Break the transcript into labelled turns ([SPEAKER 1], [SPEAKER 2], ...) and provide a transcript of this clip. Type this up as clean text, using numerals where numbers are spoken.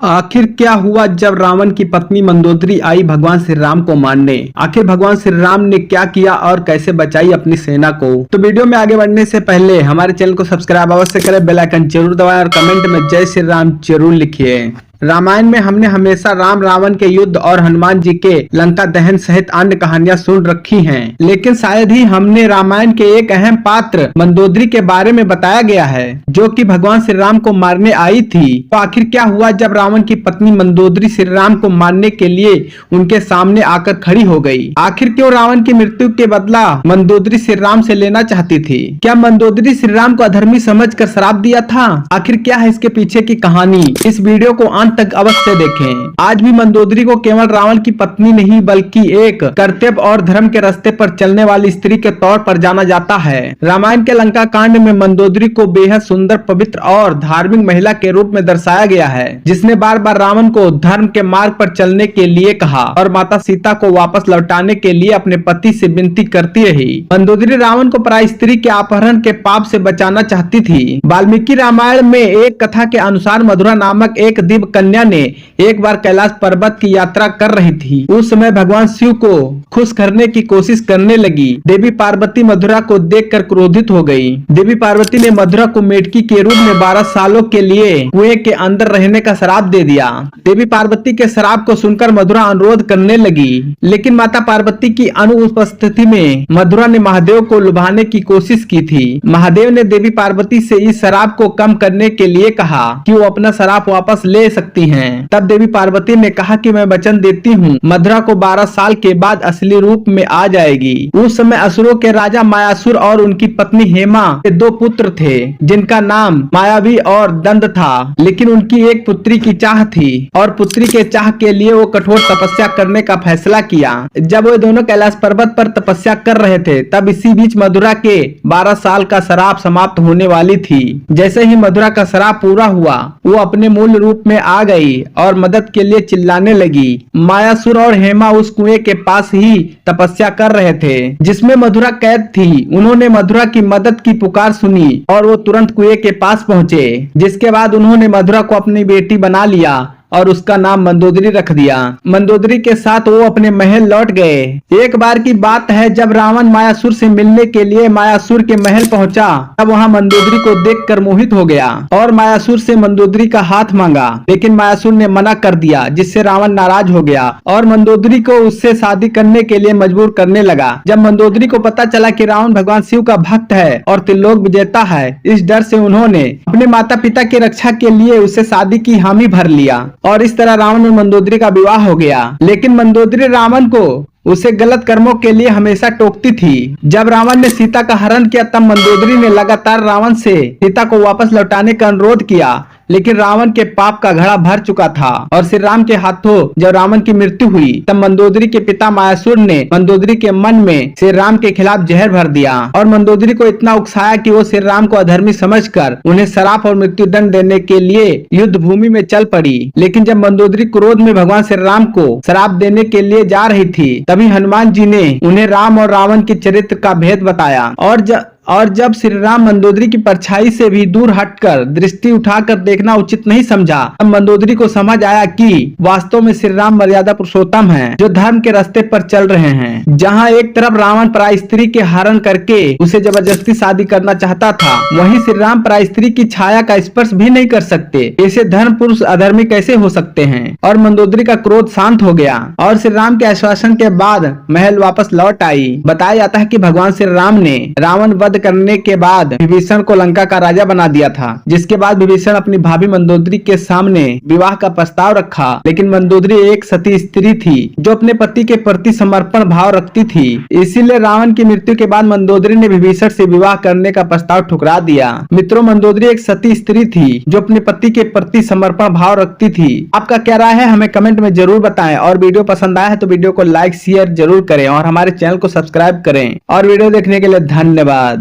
[SPEAKER 1] आखिर क्या हुआ जब रावण की पत्नी मंदोदरी आई भगवान श्री राम को मारने। आखिर भगवान श्री राम ने क्या किया और कैसे बचाई अपनी सेना को। तो वीडियो में आगे बढ़ने से पहले हमारे चैनल को सब्सक्राइब अवश्य करें, बेल आइकन जरूर दबाएं और कमेंट में जय श्री राम जरूर लिखिए। रामायण में हमने हमेशा राम रावण के युद्ध और हनुमान जी के लंका दहन सहित अन्य कहानियां सुन रखी हैं, लेकिन शायद ही हमने रामायण के एक अहम पात्र मंदोदरी के बारे में बताया गया है, जो कि भगवान श्री राम को मारने आई थी। तो आखिर क्या हुआ जब रावण की पत्नी मंदोदरी श्री राम को मारने के लिए उनके सामने आकर खड़ी हो गई। आखिर क्यों रावण की मृत्यु के बदला मंदोदरी श्री राम से लेना चाहती थी? क्या मंदोदरी श्री राम को अधर्मी समझकर श्राप दिया था? आखिर क्या है इसके पीछे की कहानी? इस वीडियो को अंत तक अवश्य देखें। आज भी मंदोदरी को केवल रावण की पत्नी नहीं बल्कि एक कर्तव्य और धर्म के रास्ते पर चलने वाली स्त्री के तौर पर जाना जाता है। रामायण के लंका कांड में मंदोदरी को बेहद सुंदर, पवित्र और धार्मिक महिला के रूप में दर्शाया गया है, जिसने बार बार रावण को धर्म के मार्ग पर चलने के लिए कहा और माता सीता को वापस लौटाने के लिए अपने पति से विनती करती रही। मंदोदरी रावण को पराई स्त्री के अपहरण के पाप से बचाना चाहती थी। वाल्मीकि रामायण में एक कथा के अनुसार मधुरा नामक एक दिव्य कन्या ने एक बार कैलाश पर्वत की यात्रा कर रही थी। उस समय भगवान शिव को खुश करने की कोशिश करने लगी। देवी पार्वती मधुरा को देखकर क्रोधित हो गई। देवी पार्वती ने मधुरा को मेढकी के रूप में 12 सालों के लिए कुएं के अंदर रहने का श्राप दे दिया। देवी पार्वती के श्राप को सुनकर मधुरा अनुरोध करने लगी, लेकिन माता पार्वती की अनुपस्थिति में मधुरा ने महादेव को लुभाने की कोशिश की थी। महादेव ने देवी पार्वती से इस श्राप को कम करने के लिए कहा कि वो अपना श्राप वापस ले सकती हैं। तब देवी पार्वती ने कहा कि मैं वचन देती हूँ, मधुरा को 12 साल के बाद असली रूप में आ जाएगी। उस समय असुरों के राजा मायासुर और उनकी पत्नी हेमा के 2 पुत्र थे, जिनका नाम मायावी और दंड था, लेकिन उनकी एक पुत्री की चाह थी और पुत्री के चाह के लिए वो कठोर तपस्या करने का फैसला किया। जब वो दोनों कैलाश पर्वत पर तपस्या कर रहे थे, तब इसी बीच मधुरा के 12 साल का श्राप समाप्त होने वाली थी। जैसे ही मधुरा का श्राप पूरा हुआ, वो अपने मूल रूप में आ गई और मदद के लिए चिल्लाने लगी। मायासुर और हेमा उस कुएं के पास ही तपस्या कर रहे थे जिसमें मधुरा कैद थी। उन्होंने मधुरा की मदद की पुकार सुनी और वो तुरंत कुएं के पास पहुंचे, जिसके बाद उन्होंने मधुरा को अपनी बेटी बना लिया और उसका नाम मंदोदरी रख दिया। मंदोदरी के साथ वो अपने महल लौट गए। एक बार की बात है, जब रावण मायासुर से मिलने के लिए मायासुर के महल पहुंचा, तब वहां मंदोदरी को देखकर मोहित हो गया और मायासुर से मंदोदरी का हाथ मांगा, लेकिन मायासुर ने मना कर दिया, जिससे रावण नाराज हो गया और मंदोदरी को उससे शादी करने के लिए मजबूर करने लगा। जब मंदोदरी को पता चला कि रावण भगवान शिव का भक्त है और त्रिलोक विजेता है, इस डर से उन्होंने अपने माता पिता की रक्षा के लिए उससे शादी की हामी भर लिया और इस तरह रावण और मंदोदरी का विवाह हो गया। लेकिन मंदोदरी रावण को उसे गलत कर्मों के लिए हमेशा टोकती थी। जब रावण ने सीता का हरण किया, तब मंदोदरी ने लगातार रावण से सीता को वापस लौटाने का अनुरोध किया, लेकिन रावण के पाप का घड़ा भर चुका था और श्री राम के हाथों जब रावण की मृत्यु हुई, तब मंदोदरी के पिता मायासुर ने मंदोदरी के मन में श्री राम के खिलाफ जहर भर दिया और मंदोदरी को इतना उकसाया कि वो श्री राम को अधर्मी समझकर उन्हें श्राप और मृत्यु दंड देने के लिए युद्ध भूमि में चल पड़ी। लेकिन जब मंदोदरी क्रोध में भगवान श्री राम को श्राप देने के लिए जा रही थी, तभी हनुमान जी ने उन्हें राम और रावण के चरित्र का भेद बताया और जब श्री राम मंदोदरी की परछाई से भी दूर हटकर दृष्टि उठाकर देखना उचित नहीं समझा, तब मंदोदरी को समझ आया कि वास्तव में श्री राम मर्यादा पुरुषोत्तम हैं, जो धर्म के रास्ते पर चल रहे हैं। जहां एक तरफ रावण पराई स्त्री के हरण करके उसे जबरदस्ती शादी करना चाहता था, वहीं श्री राम पराई स्त्री की छाया का स्पर्श भी नहीं कर सकते। ऐसे धर्म पुरुष अधर्मी कैसे हो सकते हैं? और मंदोदरी का क्रोध शांत हो गया और श्री राम के आश्वासन के बाद महल वापस लौट आई। बताया जाता है कि भगवान श्री राम ने रावण करने के बाद विभीषण को लंका का राजा बना दिया था, जिसके बाद विभीषण अपनी भाभी मंदोदरी के सामने विवाह का प्रस्ताव रखा। लेकिन मंदोदरी एक सती स्त्री थी जो अपने पति के प्रति समर्पण भाव रखती थी, इसीलिए रावण की मृत्यु के बाद मंदोदरी ने विभीषण से विवाह करने का प्रस्ताव ठुकरा दिया। मित्रों, मंदोदरी एक सती स्त्री थी जो अपने पति के प्रति समर्पण भाव रखती थी। आपका क्या राय है, हमें कमेंट में जरूर बताएं और वीडियो पसंद आया है तो वीडियो को लाइक शेयर जरूर करें और हमारे चैनल को सब्सक्राइब करें। और वीडियो देखने के लिए धन्यवाद।